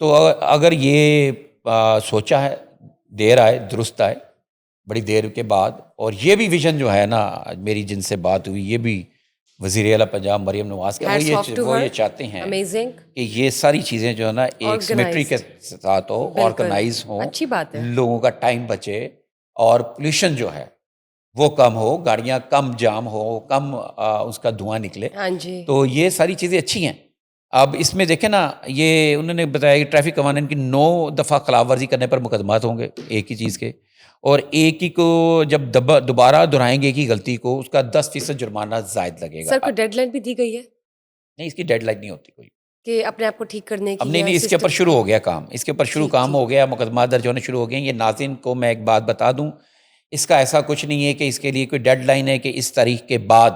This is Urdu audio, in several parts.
تو اگر یہ سوچا ہے، دیر آئے درست آئے، بڑی دیر کے بعد، اور یہ بھی ویژن جو ہے نا، میری جن سے بات ہوئی، یہ بھی وزیر اعلیٰ پنجاب مریم نواز کا، Hats off to وہ her. یہ چاہتے ہیں Amazing. کہ یہ ساری چیزیں جو ہے نا ایک سیمیٹری کے Organized. ساتھ ہو، بالکل آرگنائز ہوں، اچھی بات ہے. لوگوں کا ٹائم بچے، اور پولیوشن جو ہے وہ کم ہو، گاڑیاں کم جام ہو، کم اس کا دھواں نکلے. ہاں جی. تو یہ ساری چیزیں اچھی ہیں. اب اس میں دیکھیں نا، یہ انہوں نے بتایا کہ ٹریفک قوانین کی 9 دفعہ خلاف ورزی کرنے پر مقدمات ہوں گے ایک ہی چیز کے، اور ایک ہی کو جب دوبارہ دہرائیں گے ایک ہی غلطی کو، اس کا 10% جرمانہ زائد لگے گا. سر کو ڈیڈ لائن بھی دی گئی ہے نہیں، اس کی ڈیڈ لائن نہیں ہوتی کوئی. کہ اپنے آپ کو ٹھیک کرنے اب کی؟ نہیں، اس کے اوپر شروع ہو گیا کام، اس کے اوپر شروع کام ہو گیا، مقدمات درج ہونے شروع ہو گئے. یہ ناظرین کو میں ایک بات بتا دوں، اس کا ایسا کچھ نہیں ہے کہ اس کے لیے کوئی ڈیڈ لائن ہے کہ اس تاریخ کے بعد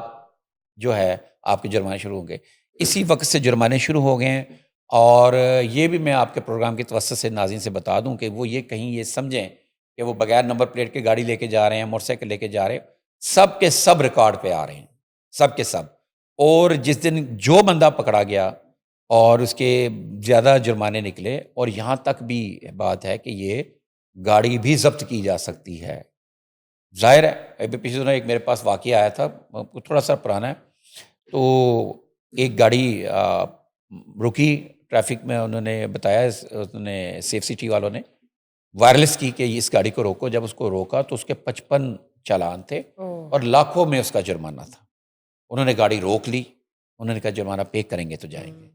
جو ہے آپ کے جرمانے شروع ہوں گے. اسی وقت سے جرمانے شروع ہو گئے ہیں. اور یہ بھی میں آپ کے پروگرام کے توسط سے ناظرین سے بتا دوں کہ وہ یہ کہیں یہ سمجھیں کہ وہ بغیر نمبر پلیٹ کے گاڑی لے کے جا رہے ہیں، موٹر سائیکل لے کے جا رہے ہیں، سب کے سب ریکارڈ پہ آ رہے ہیں، سب کے سب. اور جس دن جو بندہ پکڑا گیا اور اس کے زیادہ جرمانے نکلے، اور یہاں تک بھی بات ہے کہ یہ گاڑی بھی ضبط کی جا سکتی ہے. ظاہر ہے، ابھی پچھلے دنوں ایک میرے پاس واقعہ آیا تھا، تھوڑا سا پرانا ہے. تو ایک گاڑی رکی ٹریفک میں، انہوں نے بتایا، انہوں نے سیف سٹی والوں نے وائرلیس کی کہ اس گاڑی کو روکو. جب اس کو روکا تو اس کے 55 چالان تھے اور لاکھوں میں اس کا جرمانہ تھا. انہوں نے گاڑی روک لی، انہوں نے کہا جرمانہ پے کریں گے تو جائیں گے.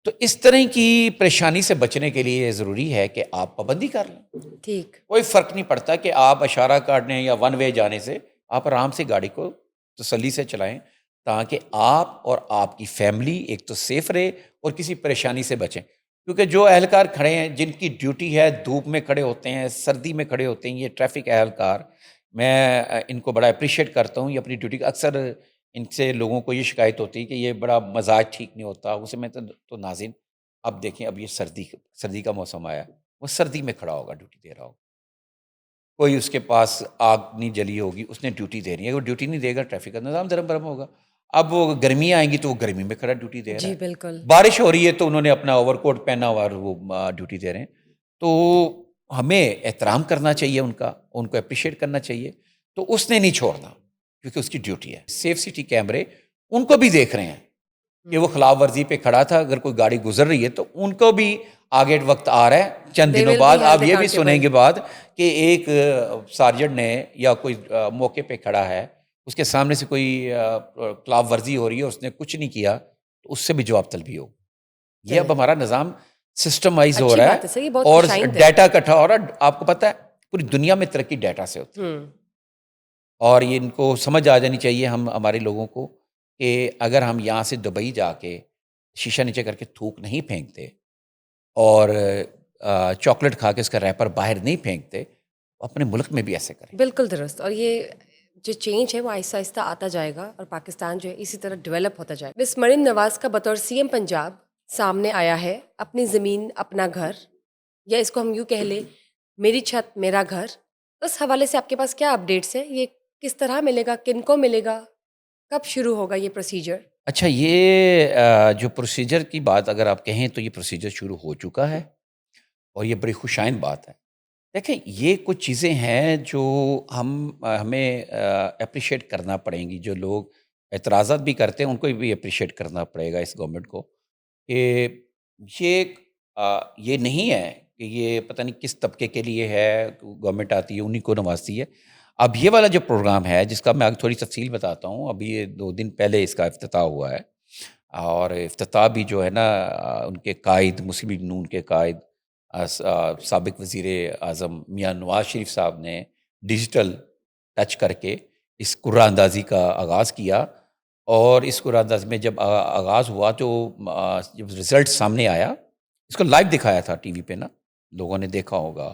تو اس طرح کی پریشانی سے بچنے کے لیے ضروری ہے کہ آپ پابندی کر لیں. ٹھیک. کوئی فرق نہیں پڑتا کہ آپ اشارہ کاٹنے یا ون وے جانے سے، آپ آرام سے گاڑی کو تسلی سے چلائیں، تاکہ آپ اور آپ کی فیملی ایک تو سیف رہے اور کسی پریشانی سے بچیں. کیونکہ جو اہلکار کھڑے ہیں، جن کی ڈیوٹی ہے، دھوپ میں کھڑے ہوتے ہیں، سردی میں کھڑے ہوتے ہیں، یہ ٹریفک اہلکار، میں ان کو بڑا اپریشیٹ کرتا ہوں. یہ اپنی ڈیوٹی کا، اکثر ان سے لوگوں کو یہ شکایت ہوتی ہے کہ یہ بڑا مزاج ٹھیک نہیں ہوتا اسے. میں تو ناظرین اب دیکھیں، اب یہ سردی کا موسم آیا، وہ سردی میں کھڑا ہوگا، ڈیوٹی دے رہا ہوگا. کوئی اس کے پاس آگ نہیں جلی ہوگی، اس نے ڈیوٹی دے رہی ہے. وہ ڈیوٹی نہیں دے گا، ٹریفک کا نظام درم برم ہوگا. اب وہ گرمیاں آئیں گی تو وہ گرمی میں کھڑا ڈیوٹی دے رہا جی ہے. بالکل. بارش ہو رہی ہے تو انہوں نے اپنا اوور کوٹ پہنا ہوا اور وہ ڈیوٹی دے رہے ہیں. تو ہمیں احترام کرنا چاہیے ان کا، ان کو اپریشیٹ کرنا چاہیے. تو اس نے نہیں چھوڑنا کیونکہ اس کی ڈیوٹی ہے. سیف سٹی کیمرے ان کو بھی دیکھ رہے ہیں کہ وہ خلاف ورزی پہ کھڑا تھا. اگر کوئی گاڑی گزر رہی ہے تو ان کو بھی آگے وقت آ رہا ہے. چند They دنوں will be بعد held آپ یہ بھی سنیں accountable. گے بعد کہ ایک سارجنٹ نے یا کوئی موقع پہ کھڑا ہے، اس کے سامنے سے کوئی خلاف ورزی ہو رہی ہے، اس نے کچھ نہیں کیا تو اس سے بھی جواب طلبی ہو. یہ اب ہمارا نظام سسٹم وائز ہو اچھی رہا بات ہے سر، یہ بہت اور خوش آئند ہے. ڈیٹا اکٹھا ہو رہا ہے. آپ کو پتہ ہے پوری دنیا میں ترقی ڈیٹا سے ہوتی ہے، اور یہ ان کو سمجھ آ جانی چاہیے ہمارے لوگوں کو کہ اگر ہم یہاں سے دبئی جا کے شیشہ نیچے کر کے تھوک نہیں پھینکتے اور چاکلیٹ کھا کے اس کا ریپر باہر نہیں پھینکتے، اپنے ملک میں بھی ایسے کریں. بالکل درست. اور یہ جو چینج ہے وہ آہستہ آہستہ آتا جائے گا اور پاکستان جو ہے اسی طرح ڈیولپ ہوتا جائے گا. مس مریم نواز کا بطور سی ایم پنجاب سامنے آیا ہے اپنی زمین اپنا گھر، یا اس کو ہم یوں کہہ لیں میری چھت میرا گھر. اس حوالے سے آپ کے پاس کیا اپڈیٹس ہیں؟ یہ کس طرح ملے گا، کن کو ملے گا، کب شروع ہوگا یہ پروسیجر؟ اچھا، یہ جو پروسیجر کی بات اگر آپ کہیں تو یہ پروسیجر شروع ہو چکا ہے اور یہ بڑی خوشائند بات ہے. دیکھیں، یہ کچھ چیزیں ہیں جو ہمیں اپریشیٹ کرنا پڑیں گی. جو لوگ اعتراضات بھی کرتے ہیں ان کو بھی اپریشیٹ کرنا پڑے گا اس گورنمنٹ کو کہ یہ نہیں ہے کہ یہ پتہ نہیں کس طبقے کے لیے ہے. گورنمنٹ آتی ہے انہیں کو نوازتی ہے. اب یہ والا جو پروگرام ہے جس کا میں آگے تھوڑی تفصیل بتاتا ہوں، ابھی یہ 2 دن پہلے اس کا افتتاح ہوا ہے، اور افتتاح بھی جو ہے نا ان کے قائد، مسلم لیگ نون کے قائد سابق وزیر اعظم میاں نواز شریف صاحب نے ڈیجیٹل ٹچ کر کے اس قرعہ اندازی کا آغاز کیا. اور اس قرعہ اندازی میں جب آغاز ہوا تو جب رزلٹ سامنے آیا، اس کو لائیو دکھایا تھا ٹی وی پہ نا، لوگوں نے دیکھا ہوگا.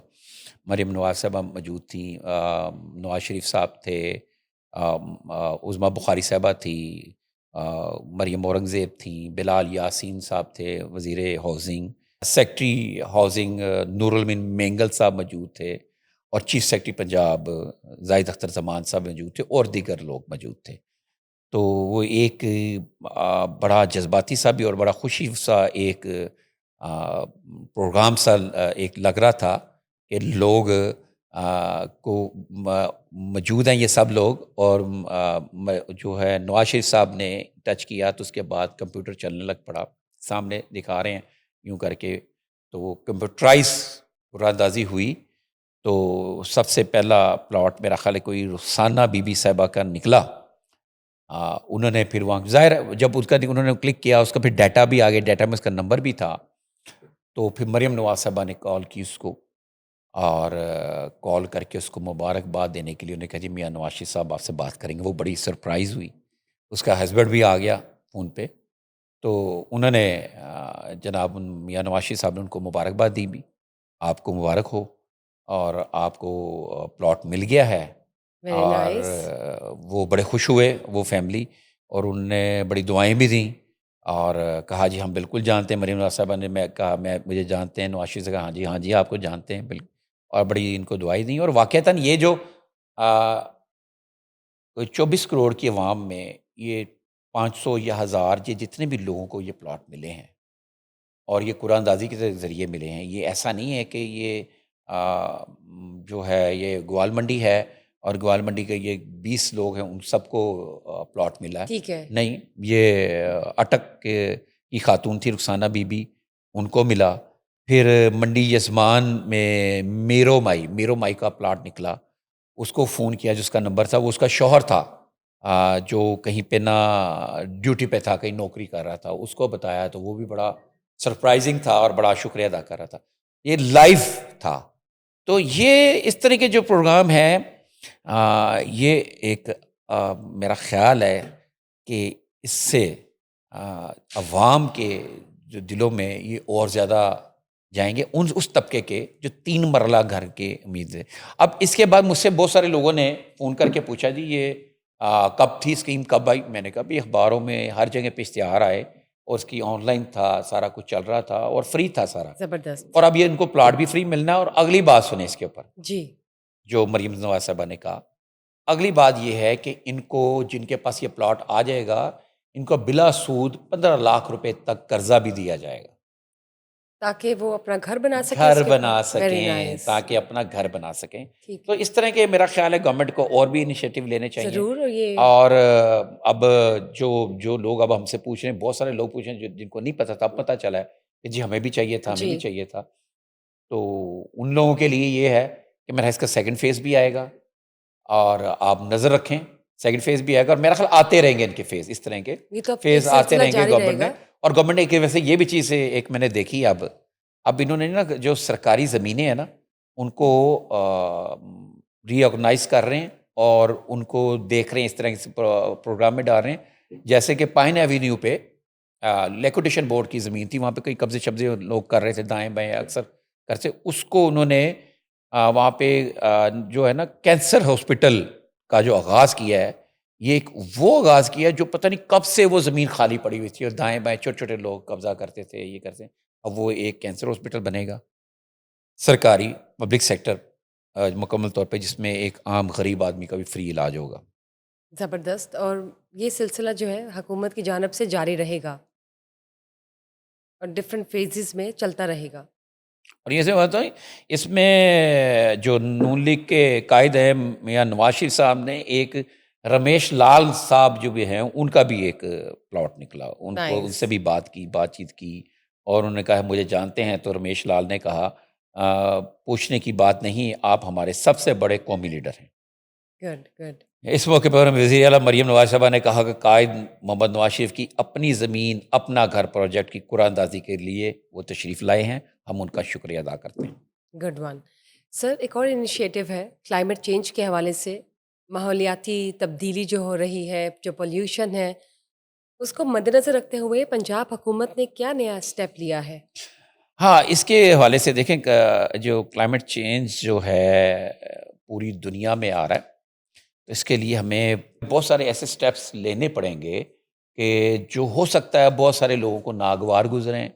مریم نواز صاحبہ موجود تھیں، نواز شریف صاحب تھے، عظمیٰ بخاری صاحبہ تھی، مریم اورنگزیب تھیں، بلال یاسین صاحب تھے وزیر ہاؤسنگ، سیکٹری ہاؤسنگ نور المین مینگل صاحب موجود تھے، اور چیف سیکٹری پنجاب زاہد اختر زمان صاحب موجود تھے، اور دیگر لوگ موجود تھے. تو وہ ایک بڑا جذباتی سا بھی اور بڑا خوشی سا ایک پروگرام سا ایک لگ رہا تھا کہ لوگ کو موجود ہیں یہ سب لوگ، اور جو ہے نواز شریف صاحب نے ٹچ کیا تو اس کے بعد کمپیوٹر چلنے لگ پڑا، سامنے دکھا رہے ہیں یوں کر کے، تو وہ کمپیوٹرائز اندازی ہوئی. تو سب سے پہلا پلاٹ میرا خیال ہے کوئی رخسانہ بی بی صاحبہ کا نکلا. انہوں نے پھر وہاں ظاہر ہے جب اس کا انہوں نے کلک کیا اس کا پھر ڈیٹا بھی آ گیا، ڈیٹا میں اس کا نمبر بھی تھا. تو پھر مریم نواز صاحبہ نے کال کی اس کو، اور کال کر کے اس کو مبارکباد دینے کے لیے انہوں نے کہا جی میاں نواز شریف صاحب آپ سے بات کریں گے. وہ بڑی سرپرائز ہوئی، اس کا ہسبینڈ بھی آ گیا فون پہ. تو انہوں نے جناب میاں نواز شریف صاحب نے ان کو مبارکباد دی بھی، آپ کو مبارک ہو اور آپ کو پلاٹ مل گیا ہے. ویری اور نائس. وہ بڑے خوش ہوئے وہ فیملی، اور انہوں نے بڑی دعائیں بھی دیں اور کہا جی ہم بالکل جانتے ہیں. مریم نواز صاحبہ نے میں کہا مجھے جانتے ہیں. نواز شریف سے کہا ہاں جی آپ کو جانتے ہیں بالکل، اور بڑی ان کو دعائیں دیں. اور واقعتاً یہ جو 24 کروڑ کی عوام میں یہ 500 یا 1000 یہ جتنے بھی لوگوں کو یہ پلاٹ ملے ہیں، اور یہ قرآن اندازی کے ذریعے ملے ہیں. یہ ایسا نہیں ہے کہ یہ جو ہے یہ گوال منڈی ہے اور گوال منڈی کے یہ 20 لوگ ہیں ان سب کو پلاٹ ملا ہے. ٹھیک ہے. نہیں، یہ اٹک کی خاتون تھی رخسانہ بی بی، ان کو ملا. پھر منڈی یزمان میں میرو مائی کا پلاٹ نکلا. اس کو فون کیا جس کا نمبر تھا، وہ اس کا شوہر تھا جو کہیں پہ نہ ڈیوٹی پہ تھا، کہیں نوکری کر رہا تھا. اس کو بتایا تو وہ بھی بڑا سرپرائزنگ تھا اور بڑا شکریہ ادا کر رہا تھا. یہ لائف تھا. تو یہ اس طرح کے جو پروگرام ہیں یہ ایک میرا خیال ہے کہ اس سے عوام کے جو دلوں میں یہ اور زیادہ جائیں گے، اس طبقے کے جو 3 مرلہ گھر کے امید ہے. اب اس کے بعد مجھ سے بہت سارے لوگوں نے فون کر کے پوچھا جی یہ کب تھی اسکیم، کب آئی؟ میں نے کہا بھی اخباروں میں ہر جگہ پہ اشتہار آئے اور اس کی آن لائن تھا، سارا کچھ چل رہا تھا اور فری تھا سارا. زبردست. اور اب یہ ان کو پلاٹ بھی فری ملنا ہے. اور اگلی بات سنیں اس کے اوپر جی. جو مریم نواز صاحبہ نے کہا، اگلی بات یہ ہے کہ ان کو جن کے پاس یہ پلاٹ آ جائے گا ان کو بلا سود 15 لاکھ روپے تک قرضہ بھی دیا جائے گا تاکہ وہ اپنا گھر بنا سکیں. گھر اس کے بنا اوپر. Very سکیں، nice. تاکہ اپنا گھر بنا سکیں. ٹھیک تو ہے. اس طرح کے میرا خیال ہے گورنمنٹ کو اور بھی انیشیٹو لینے چاہیے. ضرور. اور یہ اور اب جو لوگ اب ہم سے پوچھ رہے ہیں، بہت سارے لوگ پوچھ رہے ہیں جن کو نہیں پتا تھا، اب پتہ چلا ہے کہ جی ہمیں بھی چاہیے تھا، ہمیں بھی جی. چاہیے تھا. تو ان لوگوں کے لیے یہ ہے کہ میرا اس کا سیکنڈ فیز بھی آئے گا، اور آپ نظر رکھیں سیکنڈ فیز بھی آئے گا. اور میرا خیال آتے رہیں گے ان کے فیز، اس طرح کے یہ تو اب فیز ایک آتے سلسلہ رہیں گے جاری گورنمنٹ رہے میں. گا. اور گورنمنٹ نے ایک ویسے یہ بھی چیز ایک میں نے دیکھی، اب انہوں نے نا جو سرکاری زمینیں ہیں نا ان کو ری آرگنائز کر رہے ہیں اور ان کو دیکھ رہے ہیں، اس طرح کے پروگرام میں ڈال رہے ہیں. جیسے کہ پائن ایوینیو پہ لیکوٹیشن بورڈ کی زمین تھی، وہاں پہ کوئی قبضے شبضے لوگ کر رہے تھے دائیں بائیں اکثر کرتے. اس کو انہوں نے وہاں پہ جو ہے نا کینسر ہاسپٹل کا جو آغاز کیا ہے، یہ ایک وہ آغاز کیا ہے جو پتہ نہیں کب سے وہ زمین خالی پڑی ہوئی تھی اور دائیں بائیں چھوٹے چھوٹے لوگ قبضہ کرتے تھے، یہ کرتے ہیں. اب وہ ایک کینسر ہاسپٹل بنے گا سرکاری پبلک سیکٹر مکمل طور پہ، جس میں ایک عام غریب آدمی کا بھی فری علاج ہوگا. زبردست. اور یہ سلسلہ جو ہے حکومت کی جانب سے جاری رہے گا اور ڈفرینٹ فیزز میں چلتا رہے گا. اور یہ سے بات ہے اس میں جو نون لیگ کے قائد ہیں میاں نواز شریف صاحب نے ایک رمیش لال صاحب جو بھی ہیں ان کا بھی ایک پلاٹ نکلا. ان کو ان نائس. سے بھی بات چیت کی اور انہوں نے کہا مجھے جانتے ہیں. تو رمیش لال نے کہا پوچھنے کی بات نہیں، آپ ہمارے سب سے بڑے قومی لیڈر ہیں. Good good. اس موقع پر وزیر اعلیٰ مریم نواز صاحبہ نے کہا کہ قائد محمد نواز شریف کی اپنی زمین اپنا گھر پروجیکٹ کی قرآن اندازی کے لیے وہ تشریف لائے ہیں، ہم ان کا شکریہ ادا کرتے ہیں. Good one. سر ایک اور انیشیٹو ہے کلائمیٹ چینج کے حوالے سے، ماحولیاتی تبدیلی جو ہو رہی ہے، جو پولیوشن ہے، اس کو مد نظر رکھتے ہوئے پنجاب حکومت نے کیا نیا اسٹیپ لیا ہے؟ ہاں، اس کے حوالے سے دیکھیں جو کلائمیٹ چینج جو ہے پوری دنیا میں آ رہا ہے، اس کے لیے ہمیں بہت سارے ایسے سٹیپس لینے پڑیں گے کہ جو ہو سکتا ہے بہت سارے لوگوں کو ناگوار گزریں،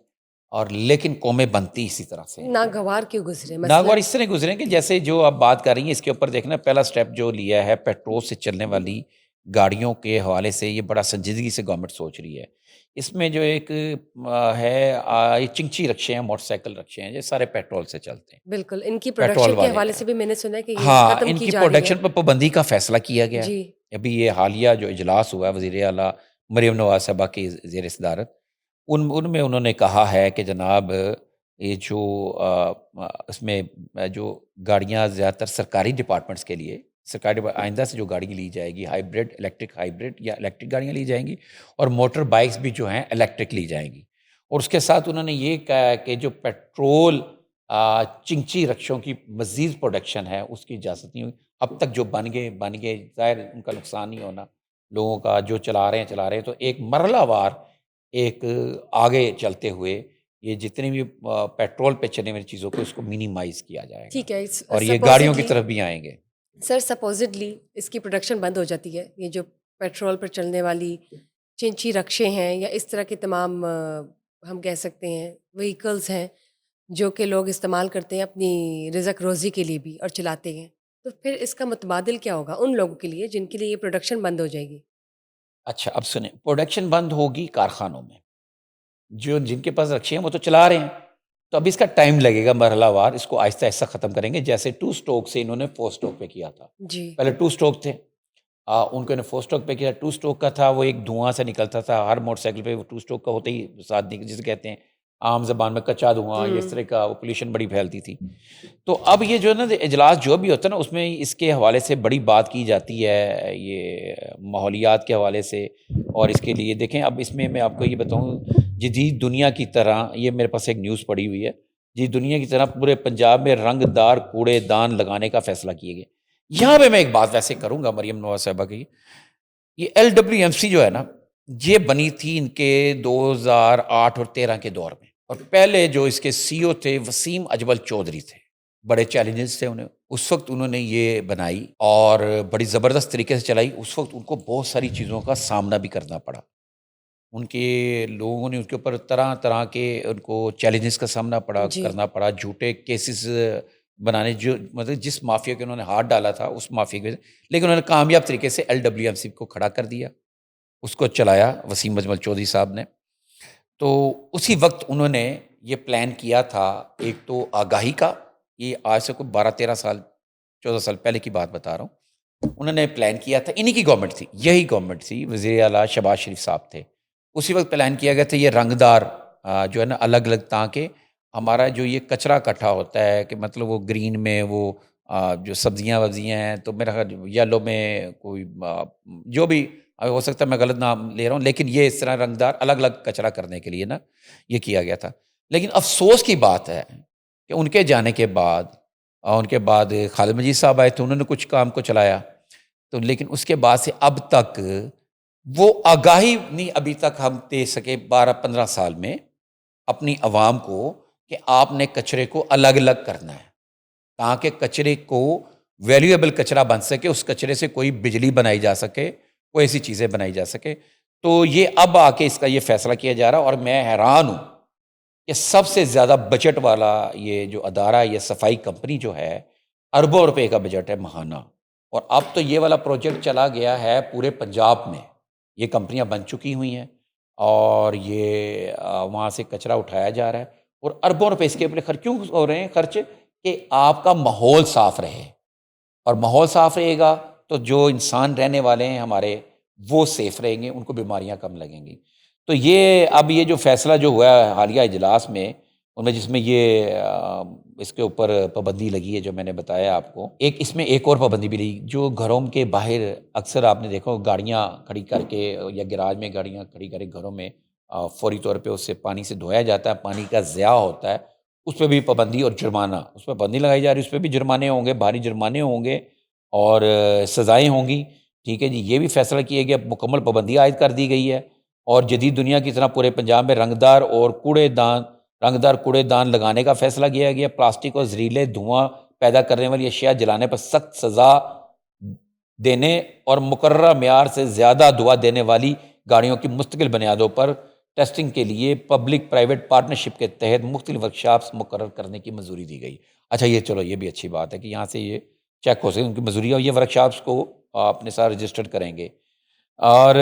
اور لیکن قومیں بنتی اسی طرح سے ہیں. ناگوار کیوں گزرے ناگوار مثلا؟ اس طرح گزریں کہ جیسے جو آپ بات کر رہی ہیں اس کے اوپر دیکھنا، پہلا سٹیپ جو لیا ہے پیٹرول سے چلنے والی گاڑیوں کے حوالے سے یہ بڑا سنجیدگی سے گورنمنٹ سوچ رہی ہے. اس میں جو ایک ہے یہ چنگچی رکشے ہیں، موٹر سائیکل رکشے ہیں، یہ سارے پیٹرول سے چلتے ہیں، بالکل، ان کی پیٹرول پروڈکشن کے والے حوالے ہیں. سے بھی میں نے سنا ہے کہ یہ ہاں، ختم ان کی کی جا رہی ہے. پروڈکشن پر پابندی کا فیصلہ کیا گیا ہے. جی، ابھی یہ حالیہ جو اجلاس ہوا ہے وزیر اعلیٰ مریم نواز صاحبہ کی زیر صدارت، ان میں انہوں نے کہا ہے کہ جناب یہ جو اس میں جو گاڑیاں زیادہ تر سرکاری ڈپارٹمنٹس کے لیے، سرکاری آئندہ سے جو گاڑی لی جائے گی ہائیبرڈ، الیکٹرک ہائیبرڈ یا الیکٹرک گاڑیاں لی جائیں گی، اور موٹر بائکس بھی جو ہیں الیکٹرک لی جائیں گی. اور اس کے ساتھ انہوں نے یہ کہا کہ جو پیٹرول چنگچی رکشوں کی مزید پروڈکشن ہے اس کی اجازت نہیں ہوئی. اب تک جو بن گئے ظاہر ان کا نقصان نہیں ہونا لوگوں کا، جو چلا رہے ہیں. تو ایک مرحلہ وار ایک آگے چلتے ہوئے یہ جتنی بھی پیٹرول پہ چلنے والی چیزوں کو اس کو منیمائز کیا جائے گا، ٹھیک ہے. اور یہ گاڑیوں کی سپوزڈلی طرف بھی آئیں گے. سر، سپوزڈلی اس کی پروڈکشن بند ہو جاتی ہے، یہ جو پیٹرول پر چلنے والی چنچی رکشے ہیں یا اس طرح کے تمام ہم کہہ سکتے ہیں وہیکلز ہیں جو کہ لوگ استعمال کرتے ہیں اپنی رزق روزی کے لیے بھی اور چلاتے ہیں، تو پھر اس کا متبادل کیا ہوگا ان لوگوں کے لیے جن کے لیے یہ پروڈکشن بند ہو جائے گی؟ اچھا اب سنیں، پروڈکشن بند ہوگی کارخانوں میں، جن کے پاس رکشے ہیں وہ تو چلا رہے ہیں، تو اب اس کا ٹائم لگے گا مرحلہ وار، اس کو آہستہ آہستہ ختم کریں گے. جیسے 2 اسٹروک سے انہوں نے 4 اسٹروک پہ کیا تھا. جی، پہلے 2 اسٹروک تھے، ان کو 4 اسٹروک پہ کیا. 2 اسٹروک کا تھا وہ ایک دھواں سے نکلتا تھا ہر موٹر سائیکل پہ، وہ 2 اسٹروک کا ہوتے ہی ساتھ جسے کہتے ہیں عام زبان میں کچا دھواں، یہ اس طرح کا وہ پولیوشن بڑی پھیلتی تھی. تو اب یہ جو ہے نا اجلاس جو بھی ہوتا ہے نا اس میں اس کے حوالے سے بڑی بات کی جاتی ہے، یہ ماحولیات کے حوالے سے. اور اس کے لیے دیکھیں اب اس میں آپ کو یہ بتاؤں، جدید دنیا کی طرح یہ میرے پاس ایک نیوز پڑی ہوئی ہے، جدید دنیا کی طرح پورے پنجاب میں رنگ دار کوڑے دان لگانے کا فیصلہ کیے گئے. یہاں پہ میں ایک بات ویسے کروں گا مریم نواز صاحبہ کی، یہ LWMC جو ہے نا یہ بنی تھی ان کے 2008 اور 13 کے دور میں، اور پہلے جو اس کے CEO تھے وسیم اجمل چودھری تھے. بڑے چیلنجز تھے انہیں اس وقت، انہوں نے یہ بنائی اور بڑی زبردست طریقے سے چلائی. اس وقت ان کو بہت ساری چیزوں کا سامنا بھی کرنا پڑا، ان کے لوگوں نے ان کے اوپر طرح طرح کے ان کو چیلنجز کا سامنا جی، کرنا پڑا، جھوٹے کیسز بنانے، جو مطلب جس مافیا کے انہوں نے ہاتھ ڈالا تھا اس مافیا کے، لیکن انہوں نے کامیاب طریقے سے LWMC کو کھڑا کر دیا، اس کو چلایا وسیم اجمل چودھری صاحب نے. تو اسی وقت انہوں نے یہ پلان کیا تھا، ایک تو آگاہی کا، یہ آج سے کوئی 12-13 سال 14 سال پہلے کی بات بتا رہا ہوں، انہوں نے پلان کیا تھا. انہی کی گورنمنٹ تھی، یہی گورنمنٹ تھی، وزیر اعلیٰ شہباز شریف صاحب تھے. اسی وقت پلان کیا گیا تھا یہ رنگدار جو ہے نا الگ الگ، تاکہ ہمارا جو یہ کچرا اکٹھا ہوتا ہے کہ مطلب وہ گرین میں وہ جو سبزیاں وبزیاں ہیں تو میرا خیال یلو میں کوئی جو بھی ہو سکتا ہے، میں غلط نام لے رہا ہوں، لیکن یہ اس طرح رنگدار الگ الگ کچرا کرنے کے لیے نا یہ کیا گیا تھا. لیکن افسوس کی بات ہے کہ ان کے جانے کے بعد ان کے بعد خالد مجید صاحب آئے تھے، انہوں نے کچھ کام کو چلایا تو، لیکن اس کے بعد سے اب تک وہ آگاہی نہیں ابھی تک ہم دے سکے 12-15 سال میں اپنی عوام کو کہ آپ نے کچرے کو الگ الگ کرنا ہے، تاکہ کچرے کو ویلیویبل کچرا بن سکے، اس کچرے سے کوئی بجلی بنائی جا سکے، کوئی ایسی چیزیں بنائی جا سکے. تو یہ اب آ کے اس کا یہ فیصلہ کیا جا رہا ہے، اور میں حیران ہوں کہ سب سے زیادہ بجٹ والا یہ جو ادارہ، یہ صفائی کمپنی جو ہے، اربوں روپے کا بجٹ ہے ماہانہ. اور اب تو یہ والا پروجیکٹ چلا گیا ہے پورے پنجاب میں، یہ کمپنیاں بن چکی ہوئی ہیں اور یہ وہاں سے کچرا اٹھایا جا رہا ہے، اور اربوں روپے اس کے اوپر خرچ کیوں ہو رہے ہیں خرچ، کہ آپ کا ماحول صاف رہے، اور ماحول صاف رہے گا تو جو انسان رہنے والے ہیں ہمارے وہ سیف رہیں گے، ان کو بیماریاں کم لگیں گی. تو یہ اب یہ جو فیصلہ جو ہوا ہے حالیہ اجلاس میں، ان میں جس میں یہ اس کے اوپر پابندی لگی ہے جو میں نے بتایا آپ کو، اس میں ایک اور پابندی بھی لگی، جو گھروں کے باہر اکثر آپ نے دیکھا گاڑیاں کھڑی کر کے یا گراج میں گاڑیاں کھڑی کر کے گھروں میں فوری طور پہ اس سے پانی سے دھویا جاتا ہے، پانی کا ضیاع ہوتا ہے، اس پہ بھی پابندی اور جرمانہ، اس پہ پابندی لگائی جا رہی ہے، اس پہ بھی جرمانے ہوں گے، بھاری جرمانے ہوں گے اور سزائیں ہوں گی. ٹھیک ہے جی، یہ بھی فیصلہ کیا گیا، مکمل پابندی عائد کر دی گئی ہے. اور جدید دنیا کی طرح پورے پنجاب میں رنگدار کوڑے دان لگانے کا فیصلہ کیا گیا. پلاسٹک اور زہریلے دھواں پیدا کرنے والی اشیاء جلانے پر سخت سزا دینے، اور مقررہ معیار سے زیادہ دھواں دینے والی گاڑیوں کی مستقل بنیادوں پر ٹیسٹنگ کے لیے پبلک پرائیویٹ پارٹنرشپ کے تحت مختلف ورکشاپس مقرر کرنے کی منظوری دی گئی. اچھا یہ چلو یہ بھی اچھی بات ہے کہ یہاں سے یہ چیک ہو سکے ان کی منظوری، اور یہ ورکشاپس کو اپنے ساتھ رجسٹرڈ کریں گے. اور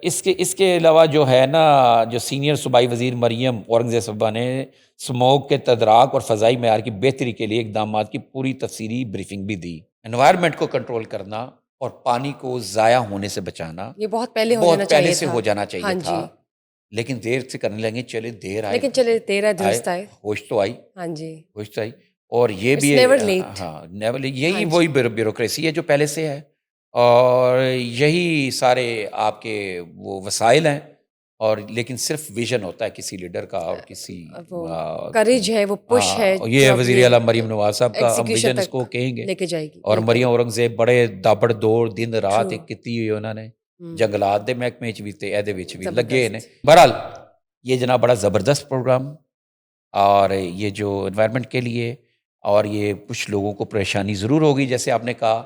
اس کے علاوہ جو ہے نا، جو سینئر صوبائی وزیر مریم اورنگزیب صاحبہ نے اسموگ کے تدارک اور فضائی معیار کی بہتری کے لیے اقدامات کی پوری تفصیلی بریفنگ بھی دی۔ انوائرمنٹ کو کنٹرول کرنا اور پانی کو ضائع ہونے سے بچانا یہ بہت پہلے ہو جانا بہت پہلے چاہیے سے تھا۔ ہو جانا ہاں چاہیے جی، تھا، لیکن دیر سے کرنے لگے، چلے دیر آئے لیکن چلے تیرا آئے، درست آئے۔ ہوش تو آئی، ہاں جی، ہوش تو آئی۔ اور یہ اٹس بھی نیور لیٹ۔ ہاں نیور، ہاں یہی جی، وہی بیوروکریسی ہے جو پہلے سے ہے، اور یہی سارے آپ کے وہ وسائل ہیں، اور لیکن صرف ویژن ہوتا ہے کسی لیڈر کا اور کسی وہ کریج ہے، وہ پش ہے ہاں، یہ جو اب وزیر یہ اعلیٰ مریم نواز صاحب کا ہم ایگزیکیوشن ویژن اس تک کو کہیں گے۔ لے کے جائے گی، اور بالکل۔ مریم اورنگزیب بڑے دابڑ دوڑ دن رات True۔ ایک کیتی ہوئی انہوں نے، ہوں، جنگلات دے محکمے چ بھی تے ایدے وچ بھی لگے نے۔ زبردست۔ بہرحال یہ جناب بڑا زبردست پروگرام، اور یہ جو انوائرمنٹ کے لیے، اور یہ کچھ لوگوں کو پریشانی ضرور ہوگی، جیسے آپ نے کہا،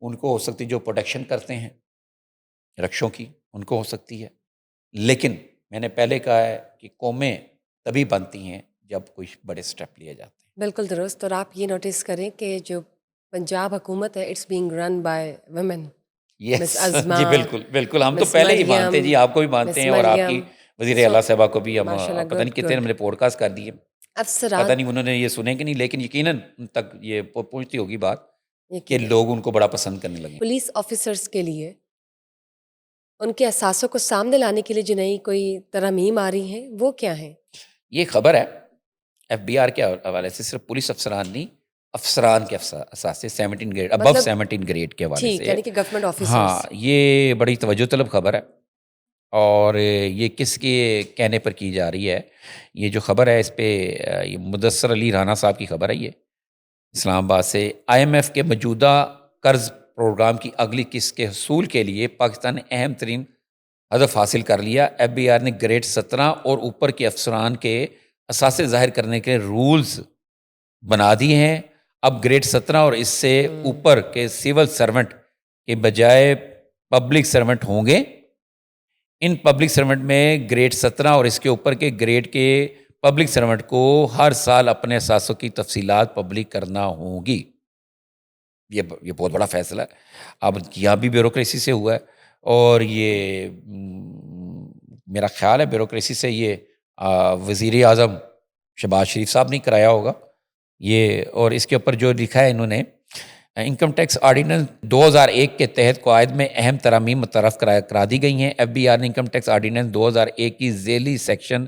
ان کو ہو سکتی جو پروٹیکشن کرتے ہیں رکشوں کی، ان کو ہو سکتی ہے، لیکن میں نے پہلے کہا ہے کہ قومیں تبھی بنتی ہیں جب کچھ بڑے سٹیپ لیے جاتے ہیں۔ بالکل درست۔ اور آپ یہ نوٹس کریں کہ جو پنجاب حکومت ہے، it's being run by women. Miss yes Uzma, جی، بالکل بالکل، ہم تو مس پہلے ہی مانتے ہیں مریم، جی، آپ کو بھی مانتے مس ہیں، اور آپ کی مریم، وزیر سو اعلیٰ صاحبہ کو بھی ہم ماشاء اللہ، پتہ نہیں گڈ کتنے گڈ۔ ہم نے پوڈ کاسٹ کر دیے، پتہ افسران، نہیں انہوں نے یہ سنے کہ نہیں، لیکن یقیناً ان تک یہ پہنچتی ہوگی بات کہ یقیناً لوگ ان کو بڑا پسند کرنے لگے۔ پولیس آفیسرس کے لیے ان کے احساسوں کو سامنے لانے کے لیے جو نئی کوئی ترامیم آ رہی ہیں، وہ کیا ہیں؟ یہ خبر ہے ایف بی آر کے حوالے سے، صرف پولیس افسران نہیں، افسران کے اثاثے 17 گریڈ، ابو مطلب 17 گریڈ کے حوالے ٹھیک، سے۔ یعنی کہ گورنمنٹ ہاں، آفیسرس۔ یہ بڑی توجہ طلب خبر ہے، اور یہ کس کے کہنے پر کی جا رہی ہے؟ یہ جو خبر ہے اس پہ یہ مدثر علی رانا صاحب کی خبر ہے، یہ اسلام آباد سے۔ آئی ایم ایف کے موجودہ قرض پروگرام کی اگلی قسط کے حصول کے لیے پاکستان نے اہم ترین ہدف حاصل کر لیا۔ ایف بی آر نے گریڈ 17 اور اوپر کے افسران کے اثاثے ظاہر کرنے کے رولز بنا دیے ہیں۔ اب گریڈ 17 اور اس سے اوپر کے سول سرونٹ کے بجائے پبلک سرونٹ ہوں گے۔ ان پبلک سرونٹ میں گریڈ 17 اور اس کے اوپر کے گریڈ کے پبلک سرونٹ کو ہر سال اپنے اثاثوں کی تفصیلات پبلک کرنا ہوں گی۔ یہ بہت بڑا فیصلہ ہے، اب یہاں بھی بیوروکریسی سے ہوا ہے، اور یہ میرا خیال ہے بیوروکریسی سے یہ وزیر اعظم شہباز شریف صاحب نے کرایا ہوگا یہ۔ اور اس کے اوپر جو لکھا ہے انہوں نے، انکم ٹیکس آرڈیننس 2001 کے تحت قواعد میں اہم ترامیم متعارف کرا دی گئی ہیں۔ ایف بی آر نے انکم ٹیکس آرڈیننس 2001 کی ذیلی سیکشن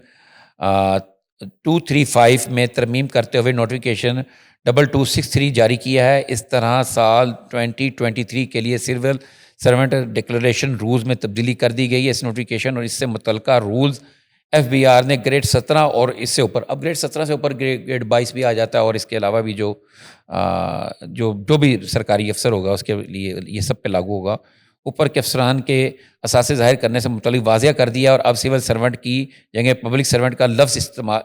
235 میں ترمیم کرتے ہوئے نوٹیفیکیشن 2263 جاری کیا ہے۔ اس طرح سال 2023 کے لیے سول سرونٹ ڈکلیریشن رولز میں تبدیلی کر دی گئی ہے۔ اس نوٹیفیکیشن اور اس سے متعلقہ رولز ایف بی آر نے گریڈ 17 اور اس سے اوپر، اب گریڈ 17 سے اوپر گریڈ 22 بھی آ جاتا ہے، اور اس کے علاوہ بھی جو بھی سرکاری افسر ہوگا اس کے لیے یہ سب پہ لاگو ہوگا۔ اوپر کے افسران کے اثاثے ظاہر کرنے سے متعلق واضح کر دیا، اور اب سول سرونٹ کی جگہ پبلک سرونٹ کا لفظ استعمال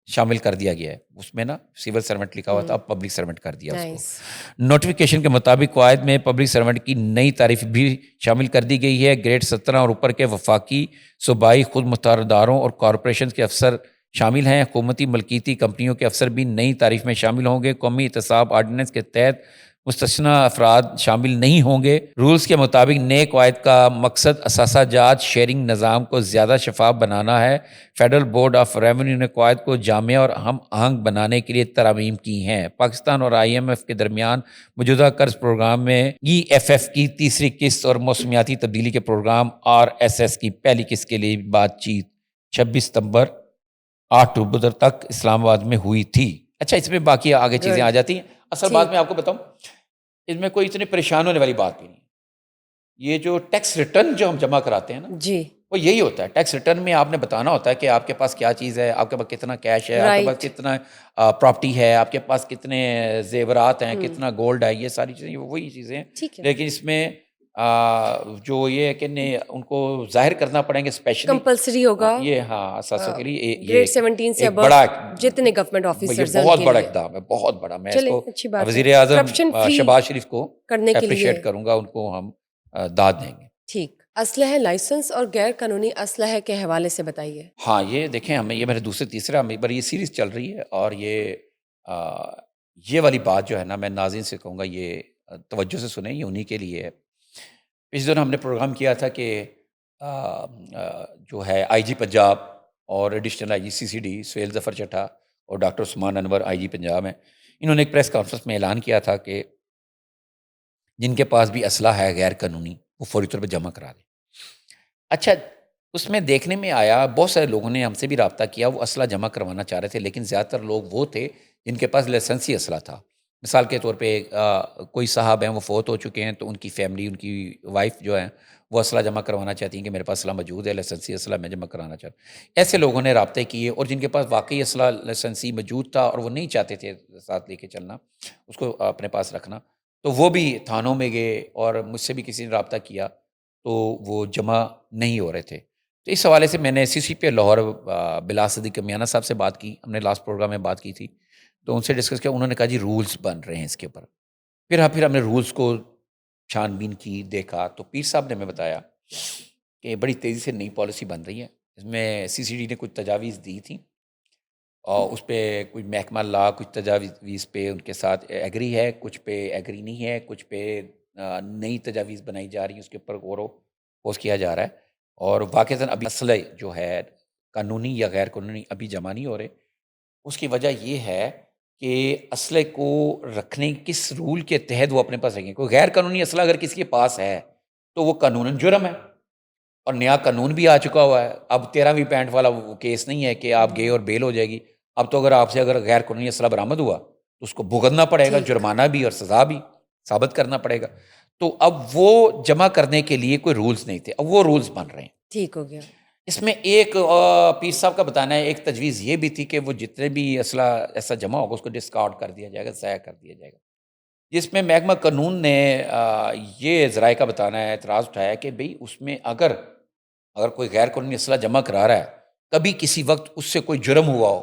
شامل کر دیا گیا ہے۔ اس میں نا سول سرونٹ لکھا ہوا تھا، اب پبلک سرونٹ کر دیا اس کو۔ نائس۔ نوٹیفیکیشن کے مطابق قواعد میں پبلک سرونٹ کی نئی تعریف بھی شامل کر دی گئی ہے۔ گریڈ 17 اور اوپر کے وفاقی، صوبائی خود مختار اداروں اور کارپوریشن کے افسر شامل ہیں۔ حکومتی ملکیتی کمپنیوں کے افسر بھی نئی تعریف میں شامل ہوں گے۔ قومی احتساب آرڈیننس کے تحت مستثنی افراد شامل نہیں ہوں گے۔ رولز کے مطابق نئے قواعد کا مقصد اثاثہ جات شیئرنگ نظام کو زیادہ شفاف بنانا ہے۔ فیڈرل بورڈ آف ریونیو نے قواعد کو جامع اور ہم آہنگ بنانے کے لیے ترامیم کی ہیں۔ پاکستان اور آئی ایم ایف کے درمیان موجودہ قرض پروگرام میں ای ایف ایف کی تیسری قسط اور موسمیاتی تبدیلی کے پروگرام آر ایس ایس کی پہلی قسط کے لیے بات چیت 26 ستمبر 8 اکتوبر تک اسلام آباد میں ہوئی تھی۔ اچھا، اس میں باقی آگے چیزیں آ جاتی ہیں۔ اصل بات میں آپ کو بتاؤں، اس میں کوئی اتنی پریشان ہونے والی بات بھی نہیں۔ یہ جو ٹیکس ریٹرن جو ہم جمع کراتے ہیں نا، جی، وہ یہی ہوتا ہے۔ ٹیکس ریٹرن میں آپ نے بتانا ہوتا ہے کہ آپ کے پاس کیا چیز ہے، آپ کے پاس کتنا کیش ہے، آپ کے پاس کتنا پراپرٹی ہے، آپ کے پاس کتنے زیورات ہیں، کتنا گولڈ ہے، یہ ساری چیزیں وہی چیزیں ہیں۔ ٹھیک ہے، لیکن اس میں جو یہ ہے کہ ان کو ظاہر کرنا پڑیں گے اسپیشلی، کمپلسری ہوگا یہ ہاں اثاثوں کے لیے گریڈ 17 سے ایک ابو بڑا، جتنے گورنمنٹ یہ آفیسرز ہیں ان بہت کے بڑا لیے۔ اقدام ہے، بہت بڑا۔ میں اس چلیں، کو اچھی بات ہے، وزیر اعظم کرپشن فری شہباز شریف کو کرنے کے لیے۔ اپریشیٹ کروں گا، ان کو ہم داد دیں گے۔ ٹھیک، اسلحہ لائسنس اور غیر قانونی اسلحہ کے حوالے سے بتائیے۔ ہاں، یہ دیکھیں، ہمیں یہ میرے دوسرے تیسرا بار یہ سیریز چل رہی ہے، اور یہ والی بات جو ہے نا، میں ناظرین سے کہوں گا یہ توجہ سے سنیں، یہ انہی کے لیے ہے۔ پچھلے دنوں ہم نے پروگرام کیا تھا کہ جو ہے آئی جی پنجاب اور additional I G C C D Sohail Zafar Chattha اور ڈاکٹر عثمان انور آئی جی پنجاب ہیں، انہوں نے ایک پریس کانفرنس میں اعلان کیا تھا کہ جن کے پاس بھی اسلحہ ہے غیر قانونی وہ فوری طور پہ جمع کرا دیں۔ اچھا، اس میں دیکھنے میں آیا بہت سارے لوگوں نے ہم سے بھی رابطہ کیا، وہ اسلحہ جمع کروانا چاہ رہے تھے، لیکن زیادہ تر لوگ وہ تھے جن کے پاس لائسنسی اسلحہ تھا۔ مثال کے طور پہ کوئی صاحب ہیں وہ فوت ہو چکے ہیں، تو ان کی فیملی، ان کی وائف جو ہیں وہ اسلحہ جمع کروانا چاہتی ہیں کہ میرے پاس اسلحہ موجود ہے، لائسنسی اسلحہ میں جمع کرانا چاہتا ہوں۔ ایسے لوگوں نے رابطے کیے، اور جن کے پاس واقعی اسلحہ لائسنسی موجود تھا اور وہ نہیں چاہتے تھے ساتھ لے کے چلنا، اس کو اپنے پاس رکھنا، تو وہ بھی تھانوں میں گئے، اور مجھ سے بھی کسی نے رابطہ کیا تو وہ جمع نہیں ہو رہے تھے۔ تو اس حوالے سے میں نے سی سی پی لاہور بلا صدیق میانہ صاحب سے بات کی، ہم نے لاسٹ پروگرام میں بات کی تھی، تو ان سے ڈسکس کیا، انہوں نے کہا جی رولز بن رہے ہیں اس کے اوپر۔ پھر ہم نے رولز کو چھان بین کی، دیکھا، تو پیر صاحب نے ہمیں بتایا کہ بڑی تیزی سے نئی پالیسی بن رہی ہے، اس میں سی سی ڈی نے کچھ تجاویز دی تھیں، اور اس پہ کوئی محکمہ لا کچھ تجاویز پہ ان کے ساتھ ایگری ہے، کچھ پہ ایگری نہیں ہے، کچھ پہ نئی تجاویز بنائی جا رہی ہیں، اس کے اوپر غور و خوض کیا جا رہا ہے۔ اور واقعتاً ابھی اسلحے جو ہے قانونی یا غیر قانونی ابھی جمع نہیں ہو رہے۔ اس کی وجہ یہ ہے کہ اسلحے کو رکھنے کس رول کے تحت وہ اپنے پاس رکھیں۔ کوئی غیر قانونی اسلحہ اگر کسی کے پاس ہے تو وہ قانوناً جرم ہے، اور نیا قانون بھی آ چکا ہوا ہے۔ اب 13ویں پینٹ والا وہ کیس نہیں ہے کہ آپ گئے اور بیل ہو جائے گی۔ اب تو اگر آپ سے اگر غیر قانونی اسلحہ برآمد ہوا تو اس کو بھگتنا پڑے گا، ٹھیک جرمانہ بھی اور سزا بھی ثابت کرنا پڑے گا۔ تو اب وہ جمع کرنے کے لیے کوئی رولز نہیں تھے، اب وہ رولز بن رہے ہیں۔ ٹھیک ہو گیا۔ اس میں ایک پیر صاحب کا بتانا ہے، ایک تجویز یہ بھی تھی کہ وہ جتنے بھی اسلحہ ایسا جمع ہوگا اس کو ڈسکارڈ کر دیا جائے گا، ضائع کر دیا جائے گا۔ جس میں محکمہ قانون نے یہ ذرائع کا بتانا ہے، اعتراض اٹھایا کہ بھئی اس میں اگر کوئی غیر قانونی اسلحہ جمع کرا رہا ہے، کبھی کسی وقت اس سے کوئی جرم ہوا ہو،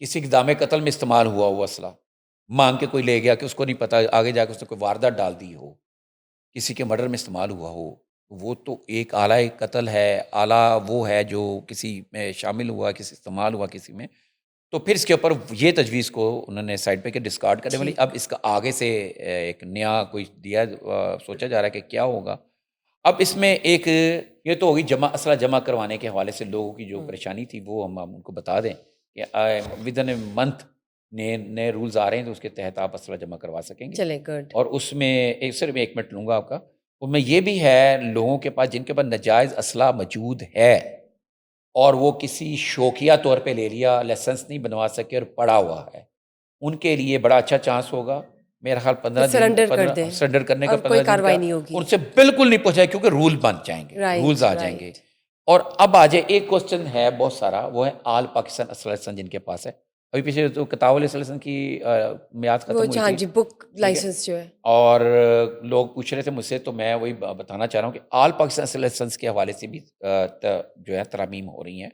کسی اقدام قتل میں استعمال ہوا ہوا اسلحہ مانگ کے کوئی لے گیا کہ اس کو نہیں پتہ، آگے جا کے اس نے کوئی واردات ڈال دی ہو، کسی کے مرڈر میں استعمال ہوا ہو، وہ تو ایک آلہ قتل ہے، آلہ وہ ہے جو کسی میں شامل ہوا، کسی استعمال ہوا کسی میں، تو پھر اس کے اوپر یہ تجویز کو انہوں نے سائڈ پہ کہ ڈسکارڈ کرنے والی۔ ٹھیک۔ اب اس کا آگے سے ایک نیا کوئی دیا سوچا جا رہا ہے کہ کیا ہوگا۔ اب اس میں ایک یہ تو ہوگی اسلحہ جمع کروانے کے حوالے سے لوگوں کی جو پریشانی تھی وہ ہم ان کو بتا دیں کہ ودن اے منتھ نئے رولز آ رہے ہیں، تو اس کے تحت آپ اسلحہ جمع کروا سکیں گے۔ چلے گڈ۔ اور اس میں صرف 1 منٹ لوں گا آپ کا، ان میں یہ بھی ہے لوگوں کے پاس جن کے پاس ناجائز اسلحہ موجود ہے اور وہ کسی شوقیہ طور پہ لے لیا، لائسنس نہیں بنوا سکے اور پڑا ہوا ہے، ان کے لیے بڑا اچھا چانس ہوگا۔ میرا خیال 15 دن سرنڈر کر دیں سرنڈر کرنے کا، اور 15 کوئی دن کا، کاروائی نہیں ہوگی۔ ان سے بالکل نہیں پوچھا ہے کیونکہ رول بن جائیں گے، رولز رائٹ آ جائیں گے۔ رائٹ۔ اور اب آ جائے ایک کوسچن ہے بہت سارا، وہ ہے آل پاکستان اسلحہ لائسنس جن کے پاس ہے۔ ابھی پیچھے تو کتاب والی اسلحہ لائسنس کی میعاد ختم وہ ہوئی ہاں تھی، جی، بک ٹھیک ہے، لائسنس جو ہے۔ اور لوگ پوچھ رہے تھے مجھ سے، تو میں وہی بتانا چاہ رہا ہوں کہ آل پاکستان اسلحہ لائسنس کے حوالے سے بھی جو ہے ترامیم ہو رہی ہیں۔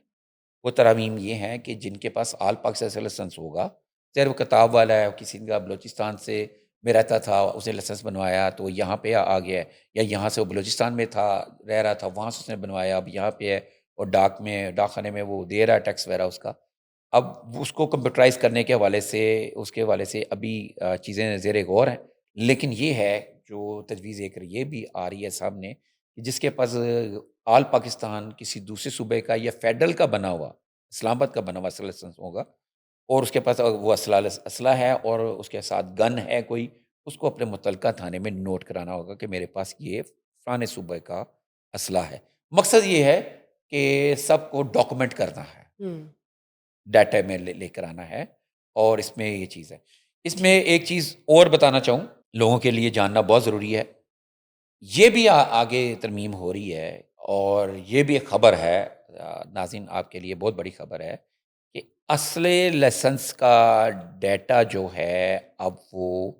وہ ترامیم یہ ہیں کہ جن کے پاس آل پاکستان اسلحہ لائسنس ہوگا، چاہے وہ کتاب والا ہے، کسی کا بلوچستان سے میں رہتا تھا، اس نے لائسنس بنوایا تو یہاں پہ آ گیا ہے، یا یہاں سے وہ بلوچستان میں تھا، رہ رہا تھا، وہاں سے اس نے بنوایا، اب یہاں پہ ہے، اور ڈاک خانے میں وہ دے رہا ہے ٹیکس وغیرہ اس کا۔ اب اس کو کمپیوٹرائز کرنے کے حوالے سے، اس کے حوالے سے ابھی چیزیں زیر غور ہیں، لیکن یہ ہے جو تجویز ایک یہ بھی آ رہی ہے سامنے کہ جس کے پاس آل پاکستان کسی دوسرے صوبے کا یا فیڈرل کا بنا ہوا، اسلام آباد کا بنا ہوا اسلحہ لائسنس ہوگا، اور اس کے پاس وہ اسلحہ ہے اور اس کے ساتھ گن ہے کوئی، اس کو اپنے متعلقہ تھانے میں نوٹ کرانا ہوگا کہ میرے پاس یہ فلانے صوبے کا اسلحہ ہے۔ مقصد یہ ہے کہ سب کو ڈاکومنٹ کرنا ہے، ہوں۔ ڈیٹا میں لے کر آنا ہے، اور اس میں یہ چیز ہے۔ اس میں ٹھیک۔ ایک چیز اور بتانا چاہوں، لوگوں کے لیے جاننا بہت ضروری ہے، یہ بھی آگے ترمیم ہو رہی ہے، اور یہ بھی ایک خبر ہے ناظرین آپ کے لیے، بہت بڑی خبر ہے کہ اسلحے لائسنس کا ڈیٹا جو ہے اب وہ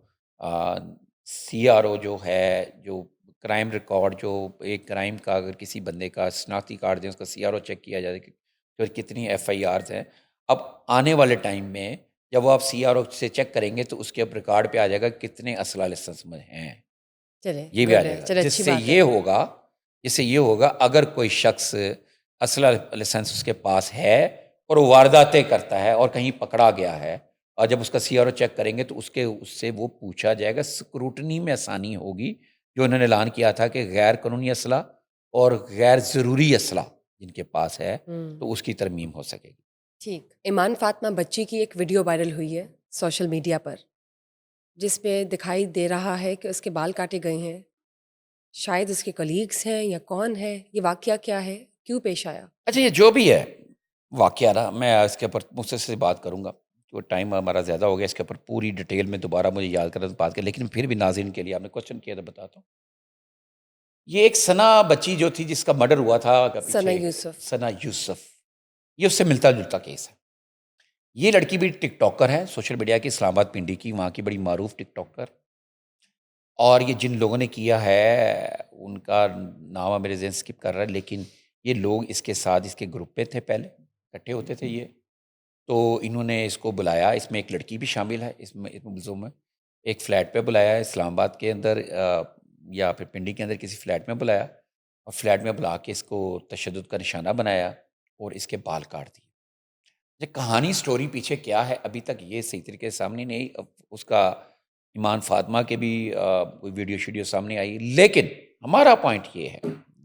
سی آر او جو ہے، جو کرائم ریکارڈ، جو ایک کرائم کا اگر کسی بندے کا شناختی کارڈ دیں، اس کا سی آر او چیک کیا جائے کہ پھر کتنی ایف آئی آرز ہیں۔ اب آنے والے ٹائم میں جب وہ آپ سی آر او سے چیک کریں گے تو اس کے اب ریکارڈ پہ آ جائے گا کتنے اسلحہ لائسنس میں ہیں، چلے یہ بھی آ گڈ جائے ہے، گا، چلے جس اچھی سے بات ہے۔ یہ ہوگا اگر کوئی شخص اسلحہ لائسنس اس کے پاس ہے اور وہ وارداتیں کرتا ہے اور کہیں پکڑا گیا ہے، اور جب اس کا سی آر او چیک کریں گے تو اس سے وہ پوچھا جائے گا، اسکروٹنی میں آسانی ہوگی جو انہوں نے اعلان کیا تھا کہ غیر قانونی اسلحہ اور غیر ضروری اسلحہ جن کے پاس ہے تو اس کی ترمیم ہو سکے گی. ٹھیک. ایمان فاطمہ بچی کی ایک ویڈیو وائرل ہوئی ہے سوشل میڈیا پر، جس میں دکھائی دے رہا ہے کہ اس کے بال کاٹے گئے ہیں. شاید اس کے کلیگس ہیں یا کون ہے؟ یہ واقعہ کیا ہے؟ کیوں پیش آیا؟ اچھا یہ جو بھی ہے واقعہ نا، میں اس کے اوپر مجھ سے بات کروں گا، تو ٹائم ہمارا زیادہ ہو گیا، اس کے اوپر پوری ڈیٹیل میں دوبارہ مجھے یاد کرنا بات کر، لیکن پھر بھی ناظرین کے لیے آپ نے کوشچن کیا تو بتاتا ہوں. یہ ایک ثنا بچی جو تھی جس کا مرڈر ہوا تھا ثنا پیچھے، یوسف. ثنا یوسف، یہ اس سے ملتا جلتا کیس ہے. یہ لڑکی بھی ٹک ٹاکر ہے، سوشل میڈیا کی، اسلام آباد پنڈی کی، وہاں کی بڑی معروف ٹک ٹاکر. اور یہ جن لوگوں نے کیا ہے ان کا نام میرے ذہن اسکپ کر رہا ہے، لیکن یہ لوگ اس کے ساتھ اس کے گروپ پہ تھے، پہلے اکٹھے ہوتے تھے یہ. تو انہوں نے اس کو بلایا، اس میں ایک لڑکی بھی شامل ہے اس میں ملزوم میں. ایک فلیٹ پہ بلایا ہے اسلام آباد کے اندر یا پھر پنڈی کے اندر کسی فلیٹ میں بلایا، اور فلیٹ میں بلا کے اس کو تشدد کا نشانہ بنایا اور اس کے بال کاٹ دیے. یہ کہانی سٹوری پیچھے کیا ہے ابھی تک یہ صحیح طریقے سے سامنے نہیں. اب اس کا ایمان فاطمہ کے بھی کوئی ویڈیو شیڈیو سامنے آئی، لیکن ہمارا پوائنٹ یہ ہے،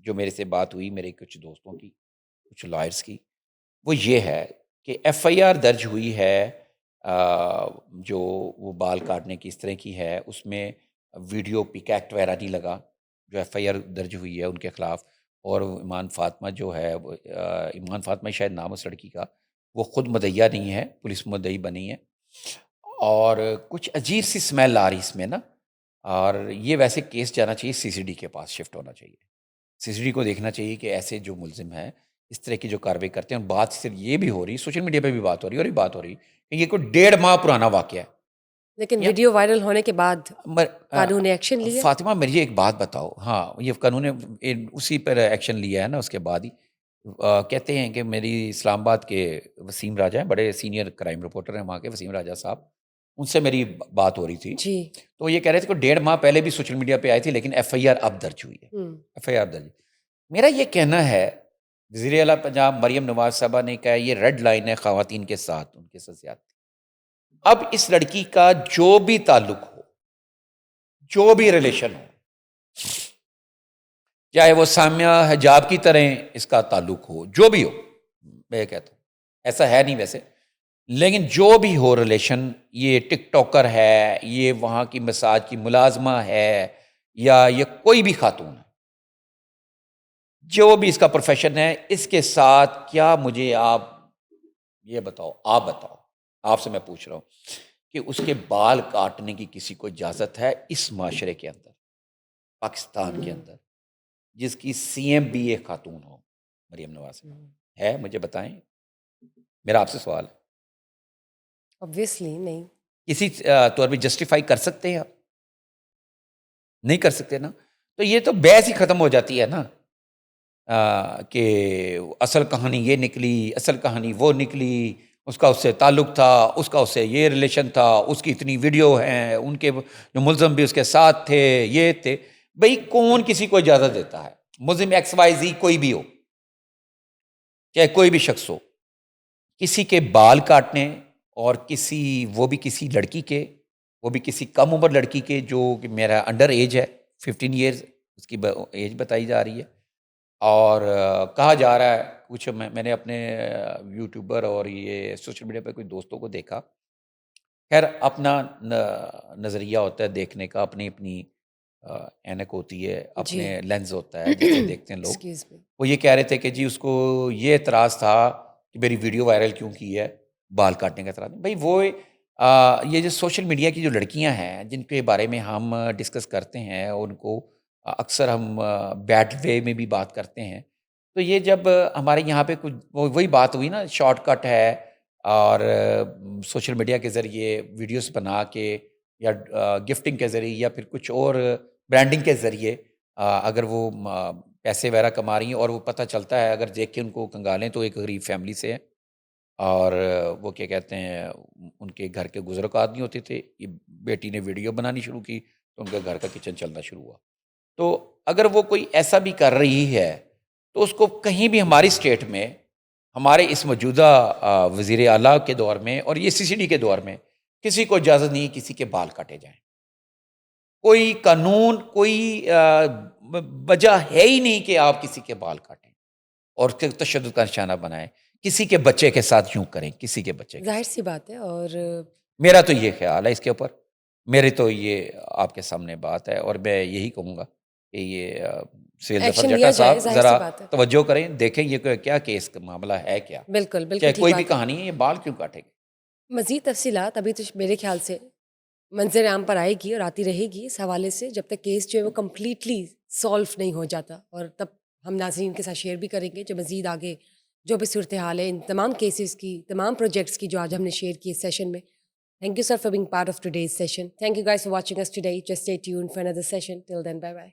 جو میرے سے بات ہوئی میرے کچھ دوستوں کی، کچھ لائرز کی، وہ یہ ہے کہ ایف آئی آر درج ہوئی ہے جو وہ بال کاٹنے کی اس طرح کی ہے، اس میں ویڈیو پک ایکٹ وغیرہ نہیں لگا جو ایف آئی آر درج ہوئی ہے ان کے خلاف. اور ایمان فاطمہ جو ہے ایمان فاطمہ شاید نام اس لڑکی کا، وہ خود مدعیہ نہیں ہے، پولیس مدعی بنی ہے. اور کچھ عجیب سی سمیل آ رہی اس میں نا. اور یہ ویسے کیس جانا چاہیے سی سی ڈی کے پاس، شفٹ ہونا چاہیے. سی سی ڈی کو دیکھنا چاہیے کہ ایسے جو ملزم ہیں اس طرح کی جو کارروائی کرتے ہیں. بات صرف یہ بھی ہو رہی، سوشل میڈیا پہ بھی بات ہو رہی ہے، اور یہ بات ہو رہی کہ یہ کوئی 1.5 ماہ پرانا واقعہ ہے. لیکن ویڈیو وائرل ہونے کے بعد قانون نے ایکشن لیا. فاطمہ میری ایک بات بتاؤ، ہاں یہ قانون نے اسی پر ایکشن لیا ہے نا. اس کے بعد ہی کہتے ہیں کہ میری اسلام آباد کے وسیم راجہ ہیں، بڑے سینئر کرائم رپورٹر ہیں وہاں کے، وسیم راجہ صاحب، ان سے میری بات ہو رہی تھی. جی. تو یہ کہہ رہے تھے کہ 1.5 ماہ پہلے بھی سوشل میڈیا پہ آئی تھی، لیکن ایف آئی آر اب درج ہوئی ہے. ایف آئی آر درج. میرا یہ کہنا ہے وزیر اعلیٰ پنجاب مریم نواز صاحبہ نے کہا یہ ریڈ لائن ہے خواتین کے ساتھ، ان کے ساتھ زیادتی. اب اس لڑکی کا جو بھی تعلق ہو، جو بھی ریلیشن ہو، چاہے وہ سامیہ حجاب کی طرح اس کا تعلق ہو، جو بھی ہو، میں کہتا ہوں ایسا ہے نہیں ویسے، لیکن جو بھی ہو ریلیشن، یہ ٹک ٹاکر ہے، یہ وہاں کی مساج کی ملازمہ ہے، یا یہ کوئی بھی خاتون ہے، جو بھی اس کا پروفیشن ہے، اس کے ساتھ کیا مجھے آپ یہ بتاؤ، آپ سے میں پوچھ رہا ہوں کہ اس کے بال کاٹنے کی کسی کو اجازت ہے اس معاشرے کے اندر، پاکستان کے اندر، جس کی سی ایم بھی ایک خاتون ہو، مریم نواز ہے؟ مجھے بتائیں، میرا آپ سے سوال ہے. obviously نہیں. کسی طور پہ جسٹیفائی کر سکتے ہیں آپ؟ نہیں کر سکتے نا. تو یہ تو بحث ہی ختم ہو جاتی ہے نا کہ اصل کہانی یہ نکلی، اصل کہانی وہ نکلی، اس کا اس سے تعلق تھا، اس کا اس سے یہ ریلیشن تھا، اس کی اتنی ویڈیو ہیں، ان کے جو ملزم بھی اس کے ساتھ تھے، یہ تھے. بھئی کون کسی کو اجازت دیتا ہے؟ ملزم ایکس وائی زی کوئی بھی ہو، چاہے کوئی بھی شخص ہو، کسی کے بال کاٹنے، اور وہ بھی کسی لڑکی کے، وہ بھی کسی کم عمر لڑکی کے جو کہ میرا انڈر ایج ہے، 15 ایئرز اس کی ایج بتائی جا رہی ہے. اور کہا جا رہا ہے کچھ، میں نے اپنے یوٹیوبر اور یہ سوشل میڈیا پہ کوئی دوستوں کو دیکھا، خیر اپنا نظریہ ہوتا ہے دیکھنے کا، اپنی اینک ہوتی ہے، اپنے لینز ہوتا ہے جس سے دیکھتے ہیں لوگ. وہ یہ کہہ رہے تھے کہ جی اس کو یہ اعتراض تھا کہ میری ویڈیو وائرل کیوں کی ہے، بال کاٹنے کا اعتراض. بھائی وہ یہ جو سوشل میڈیا کی جو لڑکیاں ہیں جن کے بارے میں ہم ڈسکس کرتے ہیں، ان کو اکثر ہم بیڈ وے میں بھی بات کرتے ہیں، تو یہ جب ہمارے یہاں پہ کچھ وہی بات ہوئی نا، شارٹ کٹ ہے، اور سوشل میڈیا کے ذریعے ویڈیوز بنا کے یا گفٹنگ کے ذریعے یا پھر کچھ اور برانڈنگ کے ذریعے اگر وہ پیسے وغیرہ کما رہی ہیں، اور وہ پتہ چلتا ہے، اگر دیکھ کے ان کو کنگالیں تو ایک غریب فیملی سے ہے، اور وہ کیا کہتے ہیں ان کے گھر کے گزر اوقات نہیں ہوتے تھے، یہ بیٹی نے ویڈیو بنانی شروع کی تو ان کے گھر کا کچن چلنا شروع ہوا. تو اگر وہ کوئی ایسا بھی کر رہی ہے تو اس کو کہیں بھی ہماری اسٹیٹ میں، ہمارے اس موجودہ وزیر اعلیٰ کے دور میں اور یہ سی سی ڈی کے دور میں کسی کو اجازت نہیں کسی کے بال کاٹے جائیں. کوئی قانون، کوئی وجہ ہے ہی نہیں کہ آپ کسی کے بال کاٹیں اور تشدد کا نشانہ بنائیں، کسی کے بچے کے ساتھ یوں کریں، کسی کے بچے کے ظاہر ساتھ. سی بات ہے. اور میرا تو یہ خیال ہے اس کے اوپر، میرے تو یہ آپ کے سامنے بات ہے، اور میں یہی کہوں گا کہ یہ سیل ظفر ایکشن جٹا لیا جائے، صاحب ظاہر سی ذرا بات ہے. توجہ کریں، دیکھیں یہ کیا کیس کا معاملہ ہے کیا، بالکل بالکل چاہے ٹھیک کوئی بھی بات ہے. کہانی ہے، یہ بال کیوں کاٹے گا. مزید تفصیلات ابھی تو میرے خیال سے منظر عام پر آئے گی اور آتی رہے گی اس حوالے سے، جب تک کیس جو ہے وہ کمپلیٹلی سالو نہیں ہو جاتا. اور تب ہم ناظرین کے ساتھ شیئر بھی کریں گے جو مزید آگے جو بھی صورتحال ہے ان تمام کیسز کی، تمام پروجیکٹس کی جو آج ہم نے شیئر کی اس سیشن میں. Thank you, sir, for being part of today's session. Thank you guys for watching us today. Just stay tuned for another session. Till then, bye-bye.